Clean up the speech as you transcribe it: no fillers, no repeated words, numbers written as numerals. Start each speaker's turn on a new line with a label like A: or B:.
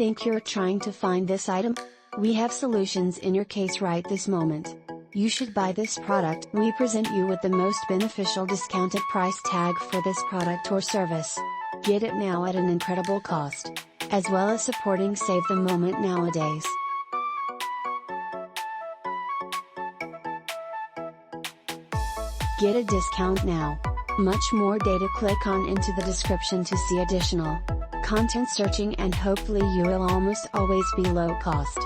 A: think you're trying to find this item? We have solutions in your case right this moment. You should buy this product. We present you with the most beneficial discounted price tag for this product or service. Get it now at an incredible cost. As well as supporting Save the Moment nowadays. Get a discount now. Much more data, click on into the description to see additional content searching, and hopefully you will almost always be low cost.